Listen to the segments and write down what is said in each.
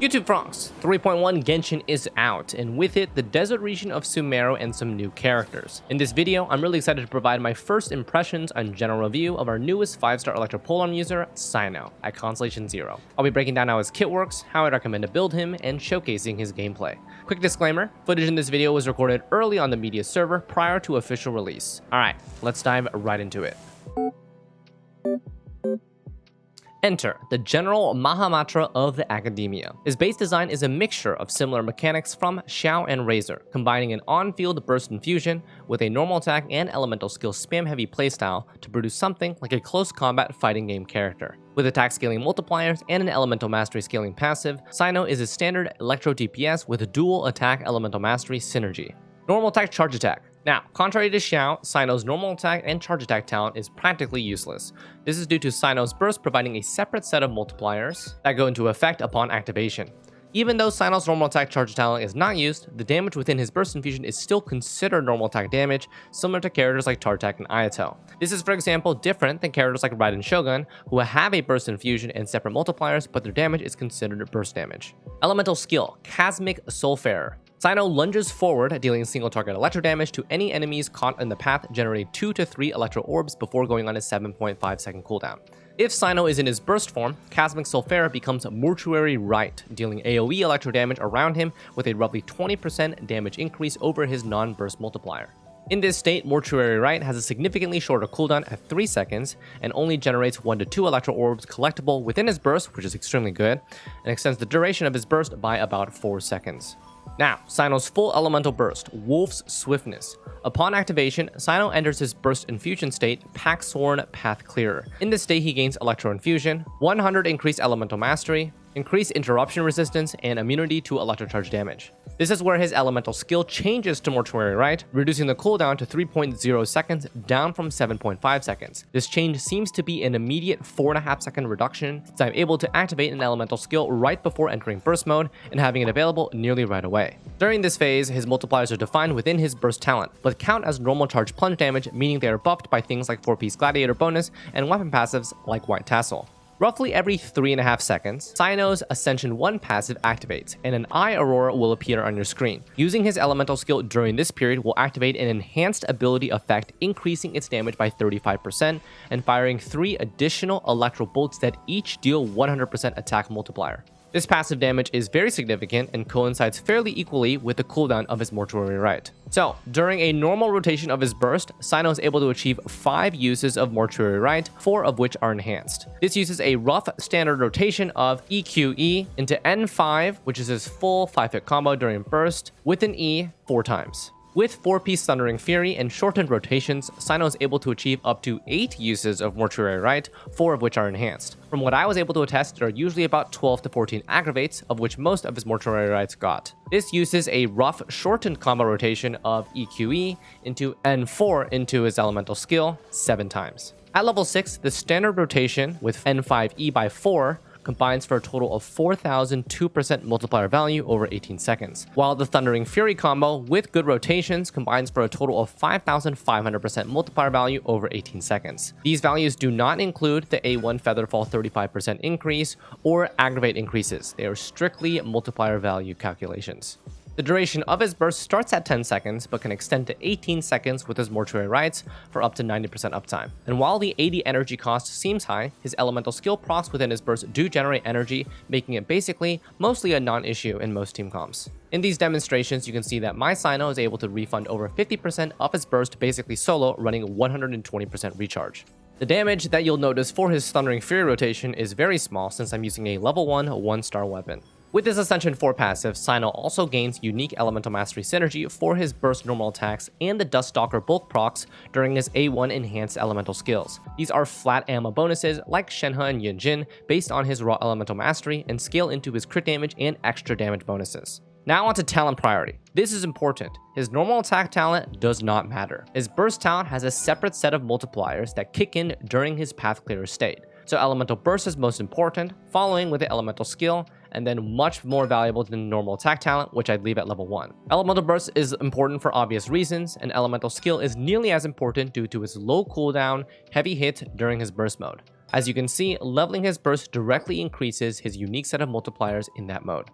YouTube Frogs, 3.1 Genshin is out, and with it, the desert region of Sumeru and some new characters. In this video, I'm really excited to provide my first impressions and general review of our newest 5-star Electropolon user, CYNO, at Constellation 0. I'll be breaking down how his kit works, how I'd recommend to build him, and showcasing his gameplay. Quick disclaimer, footage in this video was recorded early on the media server prior to official release. Alright, let's dive right into it. Enter the General Mahamatra of the Academia. His base design is a mixture of similar mechanics from Xiao and Razor, combining an on-field burst infusion with a normal attack and elemental skill spam-heavy playstyle to produce something like a close combat fighting game character. With attack scaling multipliers and an elemental mastery scaling passive, CYNO is a standard electro DPS with a dual attack elemental mastery synergy. Normal attack, charge attack. Now, contrary to Xiao, CYNO's normal attack and charge attack talent is practically useless. This is due to CYNO's burst providing a separate set of multipliers that go into effect upon activation. Even though CYNO's normal attack charge talent is not used, the damage within his burst infusion is still considered normal attack damage, similar to characters like Tartak and Ayato. This is, for example, different than characters like Raiden Shogun, who have a burst infusion and separate multipliers, but their damage is considered burst damage. Elemental skill, Cosmic Soulfarer. CYNO lunges forward, dealing single target electro damage to any enemies caught in the path, generating 2 to 3 electro orbs before going on a 7.5 second cooldown. If CYNO is in his burst form, Cosmic Soulfarer becomes Mortuary Rite, dealing AoE electro damage around him with a roughly 20% damage increase over his non-burst multiplier. In this state, Mortuary Rite has a significantly shorter cooldown at 3 seconds and only generates 1 to 2 electro orbs collectible within his burst, which is extremely good, and extends the duration of his burst by about 4 seconds. Now, CYNO's full elemental burst, Wolf's Swiftness. Upon activation, CYNO enters his burst infusion state, Paxorn Path Clearer. In this state, he gains Electro Infusion, 100 increased elemental mastery, increased interruption resistance, and immunity to electrocharge damage. This is where his elemental skill changes to Mortuary Rite, reducing the cooldown to 3.0 seconds, down from 7.5 seconds. This change seems to be an immediate 4.5 second reduction, since I'm able to activate an elemental skill right before entering burst mode and having it available nearly right away. During this phase, his multipliers are defined within his burst talent, but count as normal charge plunge damage, meaning they are buffed by things like 4-piece gladiator bonus and weapon passives like White Tassel. Roughly every 3.5 seconds, CYNO's Ascension 1 passive activates, and an Eye Aurora will appear on your screen. Using his elemental skill during this period will activate an enhanced ability effect, increasing its damage by 35% and firing 3 additional electro bolts that each deal 100% attack multiplier. This passive damage is very significant and coincides fairly equally with the cooldown of his Mortuary Rite. So, during a normal rotation of his burst, CYNO is able to achieve 5 uses of Mortuary Rite, 4 of which are enhanced. This uses a rough standard rotation of EQE into N5, which is his full 5-hit combo during burst, with an E 4 times. With 4-piece Thundering Fury and shortened rotations, CYNO is able to achieve up to 8 uses of Mortuary Rite, 4 of which are enhanced. From what I was able to attest, there are usually about 12 to 14 aggravates, of which most of his Mortuary Rites got. This uses a rough shortened combo rotation of EQE into N4 into his elemental skill 7 times. At level 6, the standard rotation with N5E by 4 combines for a total of 4,002% multiplier value over 18 seconds, while the Thundering Fury combo with good rotations combines for a total of 5,500% multiplier value over 18 seconds. These values do not include the A1 Featherfall 35% increase or aggravate increases. They are strictly multiplier value calculations. The duration of his burst starts at 10 seconds, but can extend to 18 seconds with his Mortuary Rites for up to 90% uptime. And while the 80 energy cost seems high, his elemental skill procs within his burst do generate energy, making it basically mostly a non-issue in most team comps. In these demonstrations, you can see that my CYNO is able to refund over 50% of his burst basically solo, running 120% recharge. The damage that you'll notice for his Thundering Fury rotation is very small since I'm using a level 1 1-star weapon. With his Ascension 4 passive, CYNO also gains unique Elemental Mastery synergy for his burst normal attacks and the Duststalker bulk procs during his A1 enhanced elemental skills. These are flat ammo bonuses like Shenhe and Yunjin based on his raw Elemental Mastery and scale into his crit damage and extra damage bonuses. Now on to talent priority. This is important. His normal attack talent does not matter. His burst talent has a separate set of multipliers that kick in during his path clearer state. So elemental burst is most important, following with the elemental skill, and then much more valuable than normal attack talent, which I'd leave at level 1. Elemental burst is important for obvious reasons, and elemental skill is nearly as important due to its low cooldown, heavy hit during his burst mode. As you can see, leveling his burst directly increases his unique set of multipliers in that mode.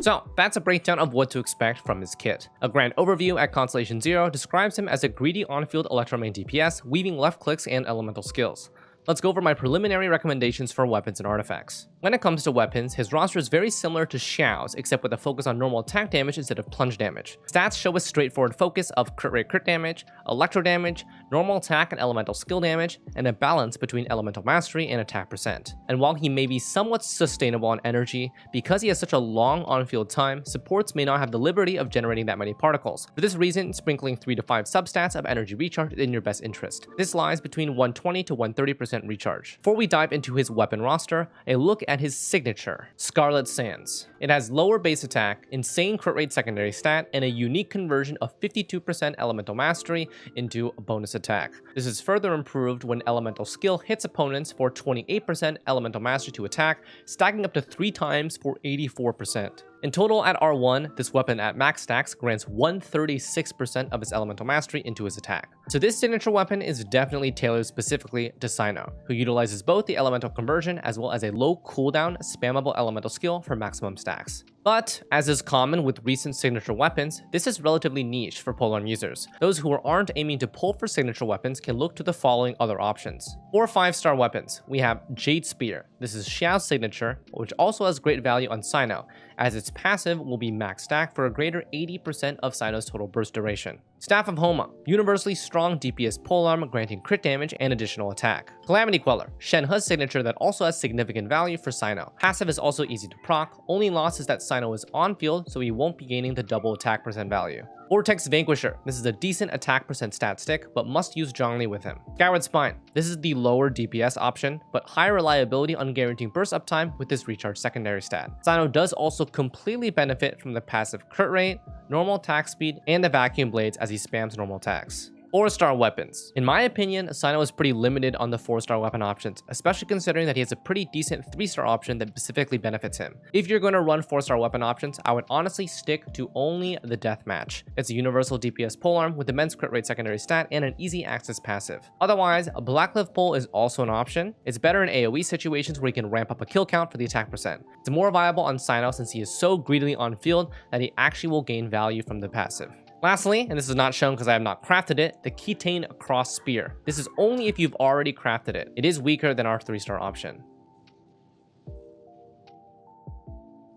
So, that's a breakdown of what to expect from his kit. A grand overview at Constellation 0 describes him as a greedy on-field Electro-main DPS, weaving left clicks and elemental skills. Let's go over my preliminary recommendations for weapons and artifacts. When it comes to weapons, his roster is very similar to Xiao's, except with a focus on normal attack damage instead of plunge damage. Stats show a straightforward focus of crit rate crit damage, electro damage, normal attack and elemental skill damage, and a balance between elemental mastery and attack percent. And while he may be somewhat sustainable on energy, because he has such a long on-field time, supports may not have the liberty of generating that many particles. For this reason, sprinkling 3 to 5 substats of energy recharge is in your best interest. This lies between 120 to 130% recharge. Before we dive into his weapon roster, a look at his signature, Scarlet Sands. It has lower base attack, insane crit rate secondary stat, and a unique conversion of 52% elemental mastery into a bonus attack. This is further improved when elemental skill hits opponents for 28% elemental mastery to attack, stacking up to 3 times for 84%. In total, at R1, this weapon at max stacks grants 136% of its elemental mastery into his attack. So this signature weapon is definitely tailored specifically to CYNO, who utilizes both the elemental conversion as well as a low cooldown spammable elemental skill for maximum stacks. But, as is common with recent signature weapons, this is relatively niche for polearm users. Those who aren't aiming to pull for signature weapons can look to the following other options. For 5-star weapons, we have Jade Spear. This is Xiao's signature, which also has great value on CYNO, as its passive will be max stack for a greater 80% of CYNO's total burst duration. Staff of Homa, universally strong DPS polearm granting crit damage and additional attack. Calamity Queller, Shenhe's signature that also has significant value for CYNO. Passive is also easy to proc, only loss is that CYNO is on field, so he won't be gaining the double attack percent value. Vortex Vanquisher, this is a decent attack percent stat stick, but must use Zhongli with him. Skyward Spine, this is the lower DPS option, but high reliability on guaranteeing burst uptime with this recharge secondary stat. CYNO does also completely benefit from the passive crit rate, normal attack speed, and the vacuum blades as he spams normal attacks. 4-star weapons. In my opinion, CYNO is pretty limited on the 4-star weapon options, especially considering that he has a pretty decent 3-star option that specifically benefits him. If you're going to run 4-star weapon options, I would honestly stick to only the Deathmatch. It's a universal DPS polearm with immense crit rate secondary stat and an easy access passive. Otherwise, a Blackcliff pole is also an option. It's better in AoE situations where you can ramp up a kill count for the attack percent. It's more viable on CYNO since he is so greedily on field that he actually will gain value from the passive. Lastly, and this is not shown because I have not crafted it, the Ketane Cross Spear. This is only if you've already crafted it. It is weaker than our 3-star option.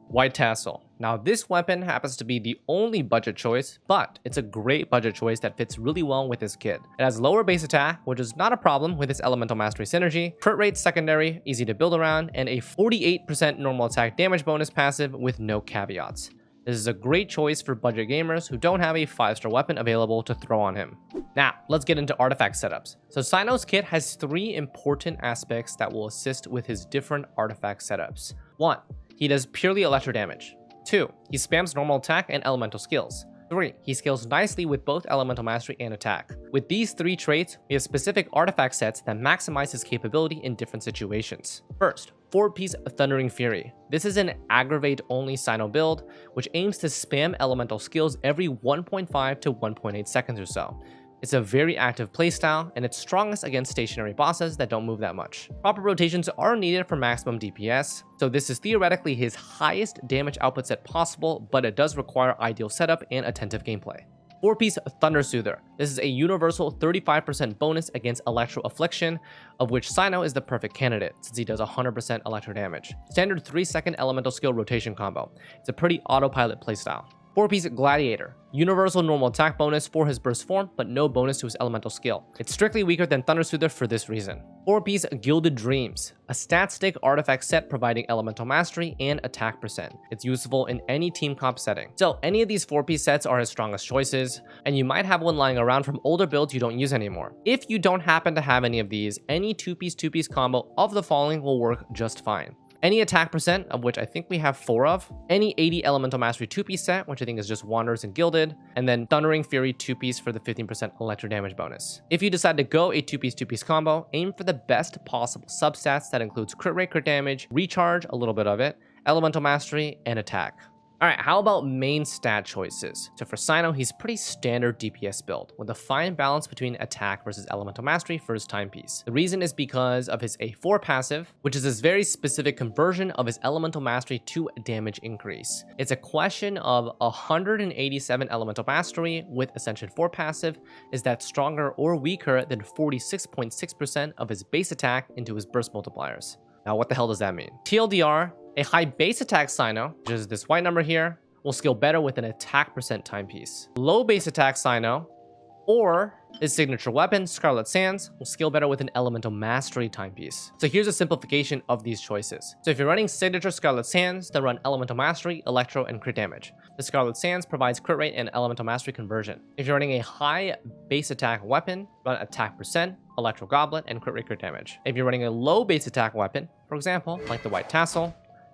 White Tassel. Now this weapon happens to be the only budget choice, but it's a great budget choice that fits really well with this kit. It has lower base attack, which is not a problem with its elemental mastery synergy, crit rate secondary, easy to build around, and a 48% normal attack damage bonus passive with no caveats. This is a great choice for budget gamers who don't have a 5-star weapon available to throw on him. Now, let's get into artifact setups. So CYNO's kit has 3 important aspects that will assist with his different artifact setups. 1. He does purely electro damage. 2. He spams normal attack and elemental skills. 3. He scales nicely with both elemental mastery and attack. With these 3 traits, we have specific artifact sets that maximize his capability in different situations. First, 4-piece Thundering Fury. This is an aggravate-only CYNO build, which aims to spam elemental skills every 1.5 to 1.8 seconds or so. It's a very active playstyle, and it's strongest against stationary bosses that don't move that much. Proper rotations are needed for maximum DPS, so this is theoretically his highest damage output set possible, but it does require ideal setup and attentive gameplay. 4-piece Thunder Soother. This is a universal 35% bonus against Electro Affliction, of which CYNO is the perfect candidate, since he does 100% electro damage. Standard 3-second elemental skill rotation combo. It's a pretty autopilot playstyle. 4-piece Gladiator. Universal normal attack bonus for his burst form, but no bonus to his elemental skill. It's strictly weaker than Thunder Soother for this reason. 4-piece Gilded Dreams. A stat stick artifact set providing elemental mastery and attack percent. It's useful in any team comp setting. So any of these 4-piece sets are his strongest choices, and you might have one lying around from older builds you don't use anymore. If you don't happen to have any of these, any 2-piece combo of the following will work just fine. Any attack percent, of which I think we have 4 of, any 80 elemental mastery 2-piece set, which I think is just Wanderers and Gilded, and then Thundering Fury 2-piece for the 15% electro damage bonus. If you decide to go a 2-piece combo, aim for the best possible substats that includes crit rate, crit damage, recharge, a little bit of it, elemental mastery, and attack. Alright, how about main stat choices? So for CYNO, he's pretty standard DPS build, with a fine balance between attack versus elemental mastery for his timepiece. The reason is because of his A4 passive, which is this very specific conversion of his elemental mastery to damage increase. It's a question of 187 elemental mastery with Ascension 4 passive. Is that stronger or weaker than 46.6% of his base attack into his burst multipliers? Now, what the hell does that mean? TLDR, a high base attack CYNO, which is this white number here, will scale better with an attack percent timepiece. Low base attack CYNO, or his signature weapon, Scarlet Sands, will scale better with an elemental mastery timepiece. So here's a simplification of these choices. So if you're running signature Scarlet Sands, then run elemental mastery, electro, and crit damage. The Scarlet Sands provides crit rate and elemental mastery conversion. If you're running a high base attack weapon, run attack percent, electro goblet, and crit rate crit damage. If you're running a low base attack weapon, for example, like the white tassel,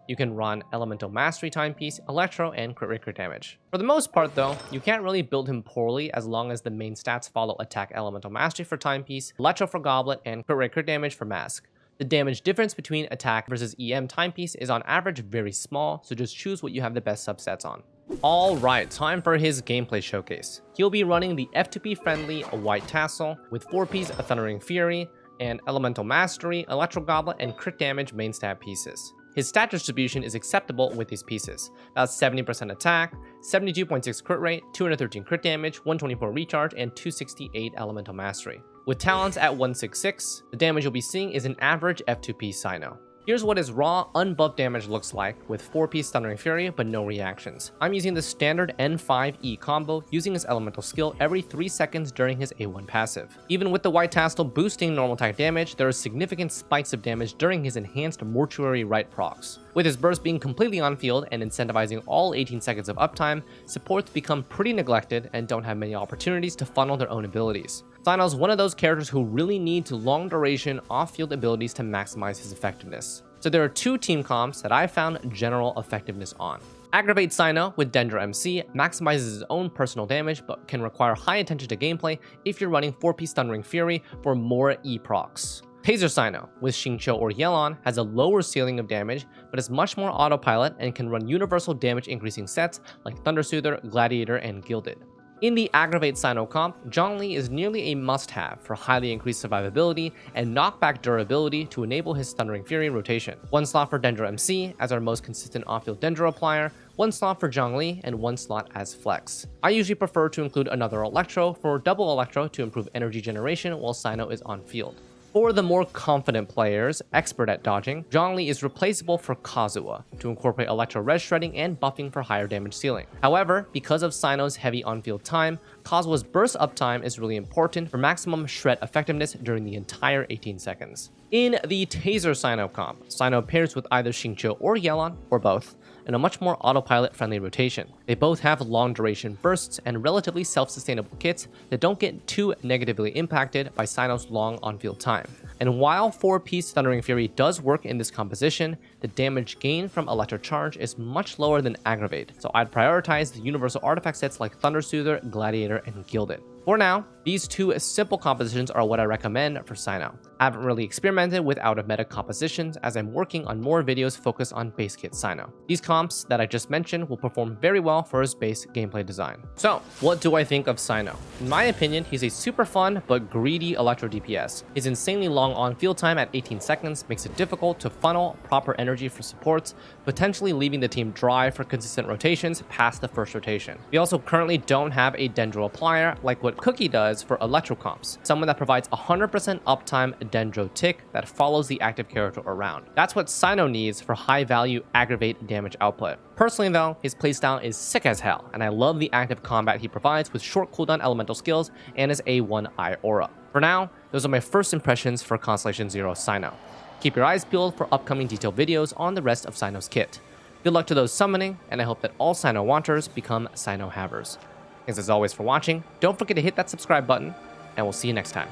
you can run elemental mastery timepiece, electro, and crit rate crit damage. For the most part though, you can't really build him poorly as long as the main stats follow attack elemental mastery for timepiece, electro for goblet, and crit rate crit damage for mask. The damage difference between attack versus EM timepiece is on average very small, so just choose what you have the best subsets on. Alright, time for his gameplay showcase. He'll be running the F2P friendly white tassel with 4-piece Thundering Fury and elemental mastery, electro goblet, and crit damage main stat pieces. His stat distribution is acceptable with these pieces. That's 70% attack, 72.6 crit rate, 213 crit damage, 124 recharge, and 268 elemental mastery. With talents at 166, the damage you'll be seeing is an average F2P CYNO. Here's what his raw, unbuffed damage looks like with 4-piece Thundering Fury but no reactions. I'm using the standard N5E combo, using his elemental skill every 3 seconds during his A1 passive. Even with the white tassel boosting normal type damage, there are significant spikes of damage during his enhanced mortuary right procs. With his burst being completely on field and incentivizing all 18 seconds of uptime, supports become pretty neglected and don't have many opportunities to funnel their own abilities. CYNO's one of those characters who really need long duration off-field abilities to maximize his effectiveness. So there are 2 team comps that I found general effectiveness on. Aggravate CYNO with Dendro MC maximizes his own personal damage but can require high attention to gameplay if you're running 4-piece Thundering Fury for more E-procs. Taser CYNO with Xingqiu or Yelan has a lower ceiling of damage but is much more autopilot and can run universal damage increasing sets like Thunder Soother, Gladiator, and Gilded. In the Aggravate CYNO comp, Zhongli is nearly a must-have for highly increased survivability and knockback durability to enable his Thundering Fury rotation. 1 slot for Dendro MC as our most consistent off-field Dendro applier, 1 slot for Zhongli, and 1 slot as flex. I usually prefer to include another Electro for double Electro to improve energy generation while CYNO is on field. For the more confident players, expert at dodging, Zhongli is replaceable for Kazuha to incorporate Electro res shredding and buffing for higher damage ceiling. However, because of CYNO's heavy on-field time, Kazuha's burst uptime is really important for maximum shred effectiveness during the entire 18 seconds. In the Taser CYNO comp, CYNO pairs with either Xingqiu or Yelan, or both, in a much more autopilot-friendly rotation. They both have long-duration bursts and relatively self-sustainable kits that don't get too negatively impacted by CYNO's long on-field time. And while 4-piece Thundering Fury does work in this composition, the damage gain from Electro Charge is much lower than Aggravate, so I'd prioritize the universal artifact sets like Thunder Soother, Gladiator, and Gilded. For now, these 2 simple compositions are what I recommend for CYNO. I haven't really experimented with out-of-meta compositions as I'm working on more videos focused on base kit CYNO. These comps that I just mentioned will perform very well for his base gameplay design. So, what do I think of CYNO? In my opinion, he's a super fun but greedy Electro DPS. His insanely long on-field time at 18 seconds makes it difficult to funnel proper energy for supports, potentially leaving the team dry for consistent rotations past the first rotation. We also currently don't have a Dendro applier like what Cookie does for Electro comps, someone that provides 100% uptime Dendro tick that follows the active character around. That's what CYNO needs for high value aggravate damage output. Personally though, his playstyle is sick as hell, and I love the active combat he provides with short cooldown elemental skills and his A1I aura. For now, those are my first impressions for Constellation Zero CYNO. Keep your eyes peeled for upcoming detailed videos on the rest of CYNO's kit. Good luck to those summoning, and I hope that all CYNO wanters become CYNO havers. Thanks as always for watching, don't forget to hit that subscribe button, and we'll see you next time.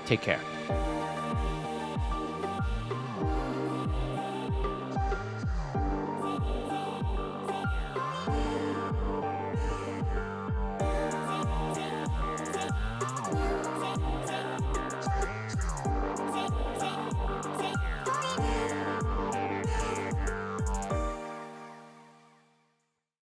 Take care.